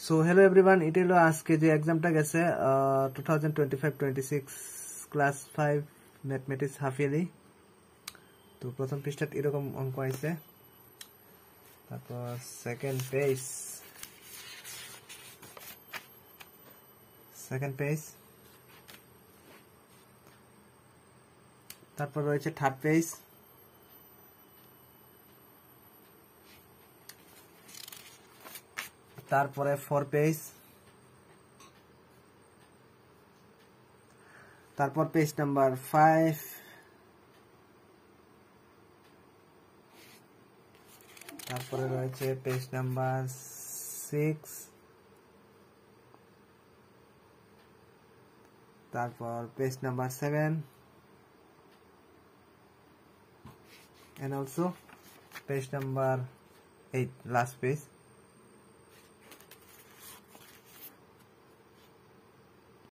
So hello everyone, এটা হলো আজকে যে এক্সামটা গেছে 2025-26 ক্লাস 5 ম্যাথমেটিক্স হাফ ইয়ারলি। তো প্রথম পৃষ্ঠাত এরকম অঙ্ক আছে, তারপর সেকেন্ড পেজ, তারপর রয়েছে থার্ড পেজ, তারপরে 4 পেজ, তারপর পেজ নাম্বার 5, তারপরে রয়েছে পেজ নাম্বার 6, তারপর page number 7 and also page number 8, last page.